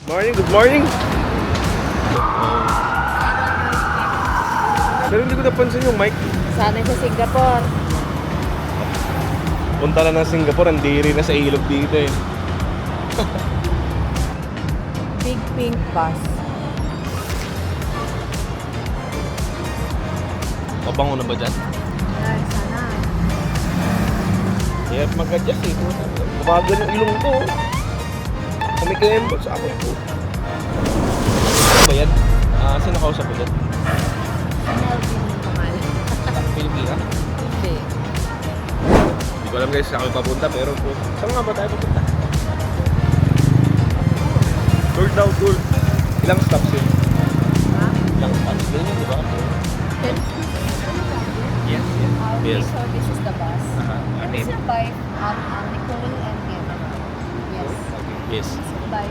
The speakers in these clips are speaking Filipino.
Morning, good morning! Pero hindi ko napansin yung mic. Sana sa Singapore. Punta na ng Singapore, ang diri na sa ilog dito eh. Big pink bus. Mabango na ba dyan? Ay, sana. Hirap mag-adjust eh. Kumagal yung ilong ko. Kami ka-embol sa akin po. Ano ba yan? Sino kausap ko dyan? Mahal. Pilipina? Hindi. Hindi ko alam guys saan kami papunta pero po. Saan nga ba tayo papunta? Tour daw, tour. Ilang stops yun? Ha? Ilang stops? Ganyan yun, di ba? Yes, yes. Yes. So this is the bus. Our This name. is by Nicole and Kim. Yes. Yes. This is by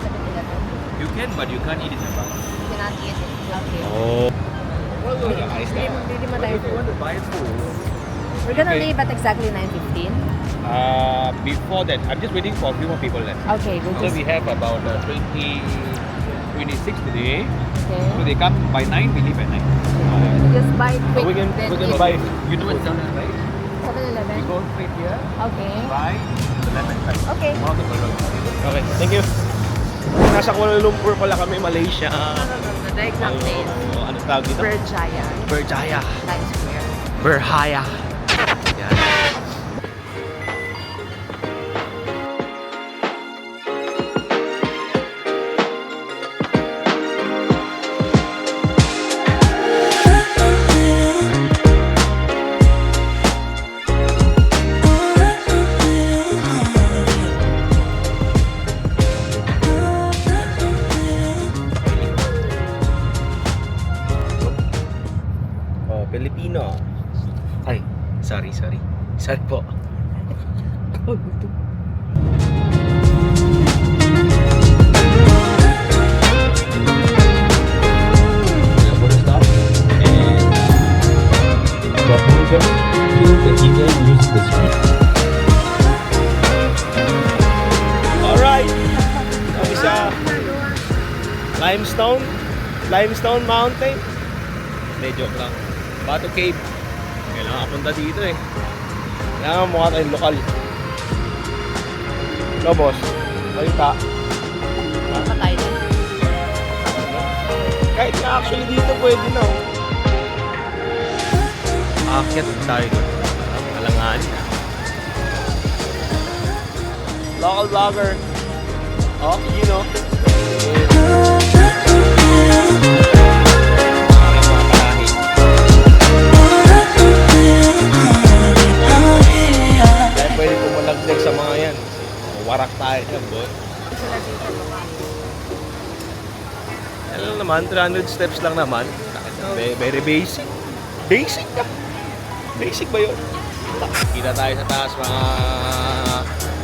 7-Eleven. You can, but you can't eat in the bus. You cannot eat it. Okay. Oh. Hindi mo tayo food. to buy food, We're gonna Okay. leave at exactly 9:15. before that, I'm just waiting for a few more people left. Okay, we'll So just... we have about 26 today. So Okay. they come by 9, we leave at 9. Just buy quick. we can then buy. You know what's down there, right? 7-Eleven. We go straight here, Okay. buy the lemon side. Okay. One of the burgers. Okay, thank you. Nasa Kuala Lumpur pala kami, Malaysia. The exact place. Ano tawag dito? Berjaya. Berjaya. Times Square. Berhaya. Yan. Oh, Pilipino. Ay, sorry. Sorry po. Alright. Kami sa Limestone Mountain. Hindi, joke lang. Bato Cave. Kailangan punta dito eh. Kailangan mukha tayong lokal. Ikaw boss, balita. Patay na. Kahit na actually dito pwede na oh. Aakyat tayo doon. Alangan. Local vlogger. Oh, you know. Aking mga kalahi. Kaya pwede pumalagdag sa mga yan. Warak tayo yan, boy. Ano lang naman, 300 steps lang naman. Very basic. Basic ka. Basic ba yun? Kita tayo sa taas mga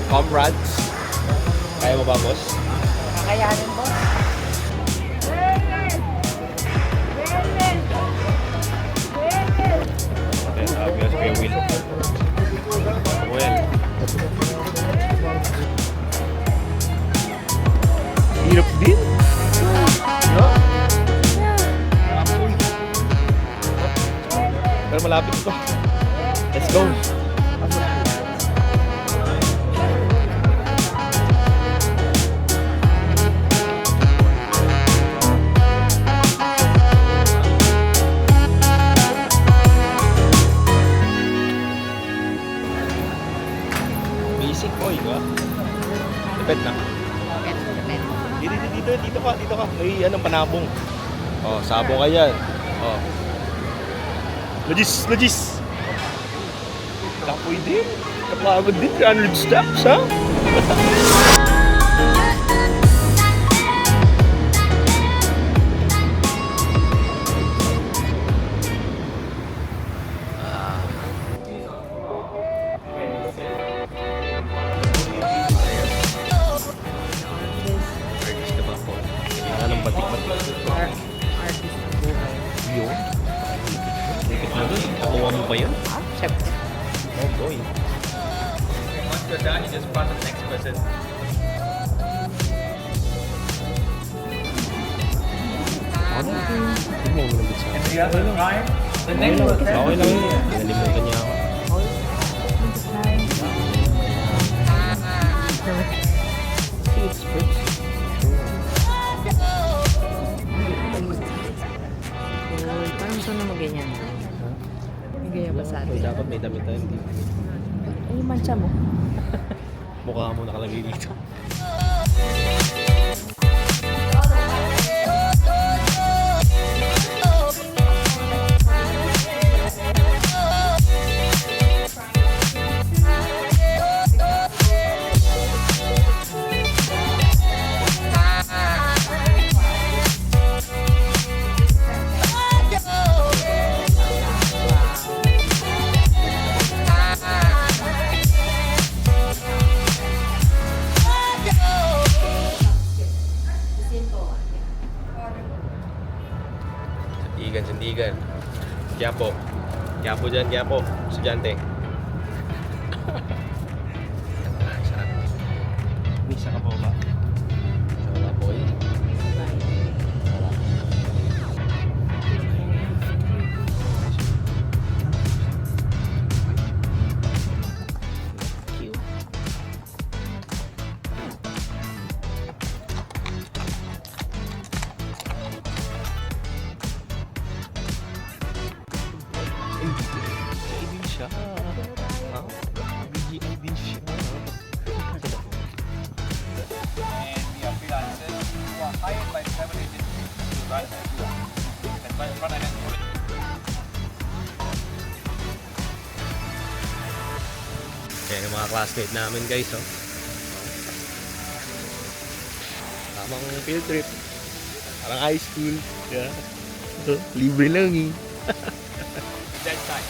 comrades. Kaya mo ba, boss? Kakayanin mo. Okay, sabi ko sa Kuya Will. Well. Hirap din. No? Pero malapit ito. Let's go. Basic po, diba? Depend na. Dito ka. May anong panabong. Oh, sabong ka yan. Oh. Logis. Kapoy din. Kapagod din. 300 steps, ha? Kailangan ng batik-batik. Artist ng buhay. Yun. Dikit na doon. Nakuha mo ba yun? Siyempre. Oh boy. Once you're done, you just pass the next person. Hindi mo uminabot sa akin. The other time, the next Okay hotel. lang yun. Nalimutan niya ako. It's fruits. Uy, parang gusto na mag-ganyan. May ganyan ba sa atin? Dapat may damit tayo. Hindi. Ay, yung mancha mo. Mukha mo nakalagay dito. Sandigan. Quiapo. Quiapo dyan, Quiapo. Estudyante. Sarap. Misa ka pa ba? Wala po eh. Wala. Cute. BGI siya. Ha? BGI din siya. And we are freelancers who are hired by travel agencies to run a tour. That's why front end tourism. Kaya yung mga classmate namin guys, oh. Tamang field trip. Parang high school. Yeah. Libre lang eh. That side.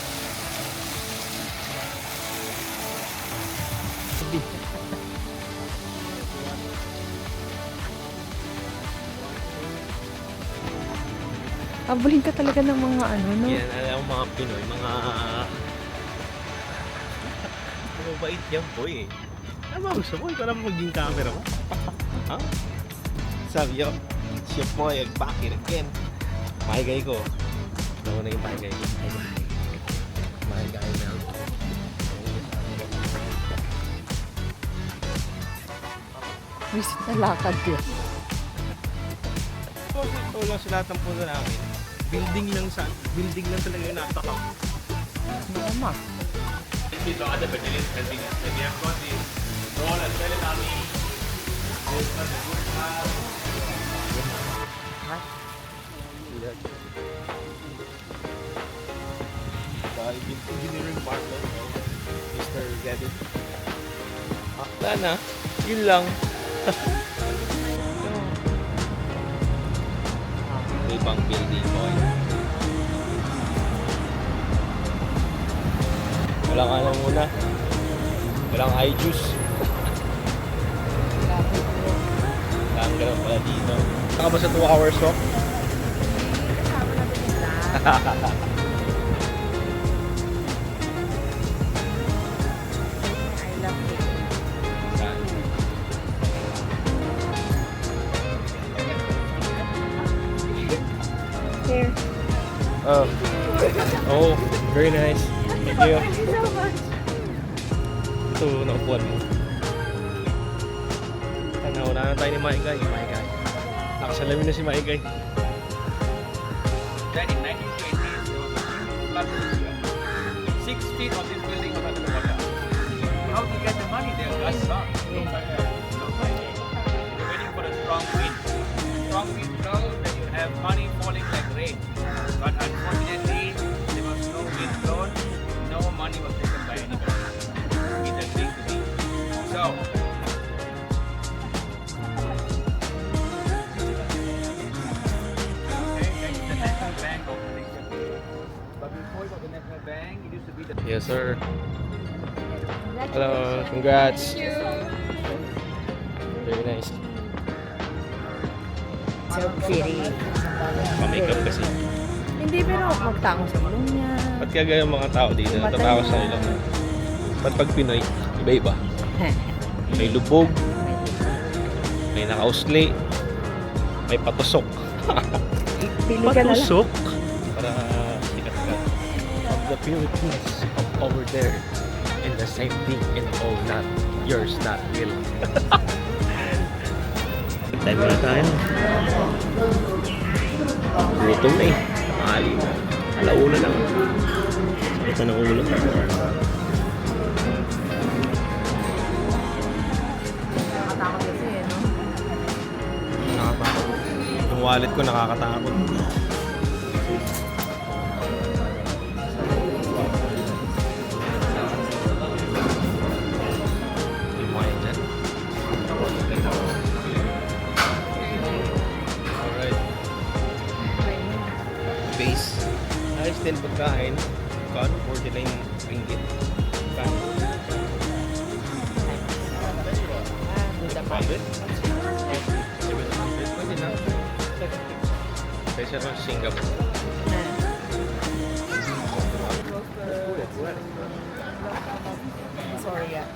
Abulin ka talaga ng mga ano, no? Yan, alam mo mga Pinoy, mga... Mabait yan boy eh. Ano ba gusto mo? Ikaw naman maging camera mo? Ha? Sabi yo, siya po ay back in again. Mahigay ko. Ano na yung mahigay ko? Mahigay na. Visit na lakad ko. Ito lang sa lahat ng punta namin. Building lang talaga yung nasa camp. Mama. These are other battalions helping us. And we have got the Royal Australian Army. They've got the good class. Engineering partner, Mr. Gavin. Wala na. Yun lang. Ibang building ko. Walang ano muna. Walang i-juice. Walang ganun pala dito. Saka ba sa 2 hours walk? Here. Oh, very nice. Thank you. Ito, naupuan mo. Wala na tayo ni Maigay. Nakasalamin na si Maigay. Then in 1920s, there was a huge flood in India. 6 feet of this building was under the water. How to get the money there? That's not. They were waiting for a strong wind. Strong wind blows, then you have money falling like rain. But unfortunately, there was no wind blown, no money was taken by anybody. It has been to be. So, but before it was the National Bank, it used to be the Yes, sir. Hello, congrats. Very nice. Self-pity. Pa-makeup kasi. Hindi, pero magtango sa ilong niya. Ba't kaya ganyan mga tao dito? Natatawa sa ilong. Ba't pag Pinoy, iba-iba? May lubog, may nakausli, may patusok. Pili ka na lang. patusok para sikat-sikat of the Philippines over there in the same thing and all not yours not will. Time na tayo. Gutom na eh. Mali na. Alauna lang. Sakit na ng ulo. Nakatakot kasi eh, no? Nakakatakot. Yung wallet ko nakakatakot. Yung mga yan dyan. Alright. Base. Ayos din pagkain. Kano? 49 ringgit. Kano? Good naman. 700? Pwede na. Kaysa sa Singapore. Sorry ah.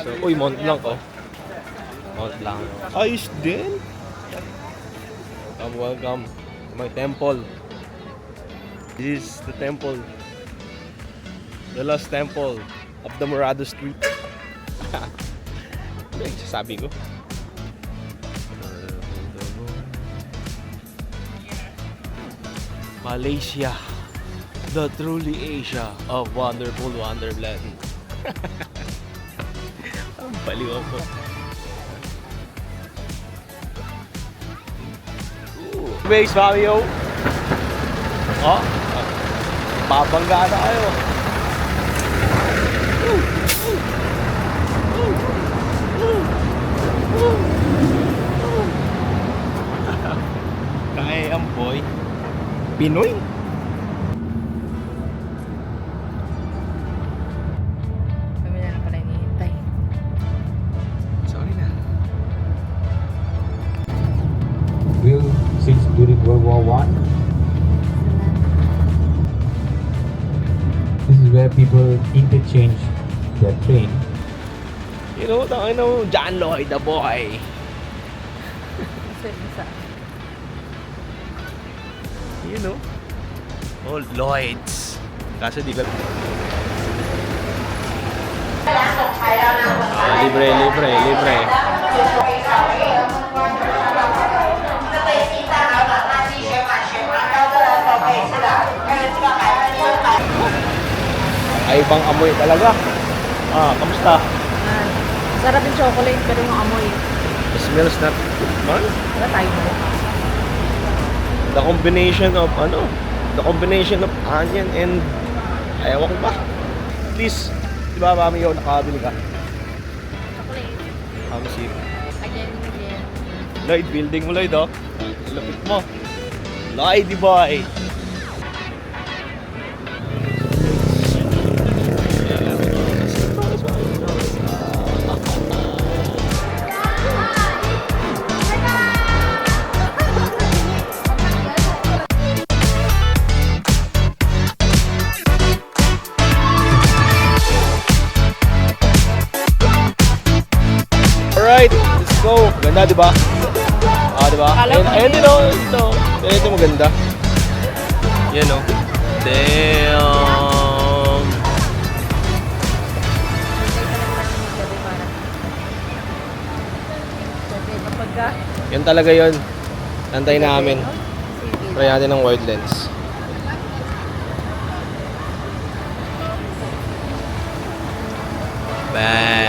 So, uy, Mount Blanc oh. Mount Blanc. Ayos din. Welcome to my temple. This is the temple. The last temple of the Morado Street. Ano yung sasabi ko? Malaysia. The truly Asia of wonderful wonderland. Ang baliw ako. Base Fabio. Oh, babangga na kayo. Kaya ang boy. Pinoy. Kami na lang pala hinihintay. Sorry na. Will since during World War One. This is where people interchange their train. You know, John Lloyd, the boy. Kasi isa. You know? Old Lloyds. Kaso di ba... Libre. Ay, ibang amoy talaga. Kamusta? Sarap yung chocolate pero yung amoy. It smells not good, man. Wala tayo mo. The combination of onion and ayaw ko ba? Please, di ba mami yun, nakabili ka? Chocolate. Mami si Again. Lloyd, building mo Lloyd oh. Lapit mo. Lloyd, di boy. Alright, let's go. Ganda, di ba? Di ba? Ayun din oh. Ito. Ito maganda. Yan oh. Damn. Yan talaga yun. Antay namin. Try natin ng wide lens. Bang.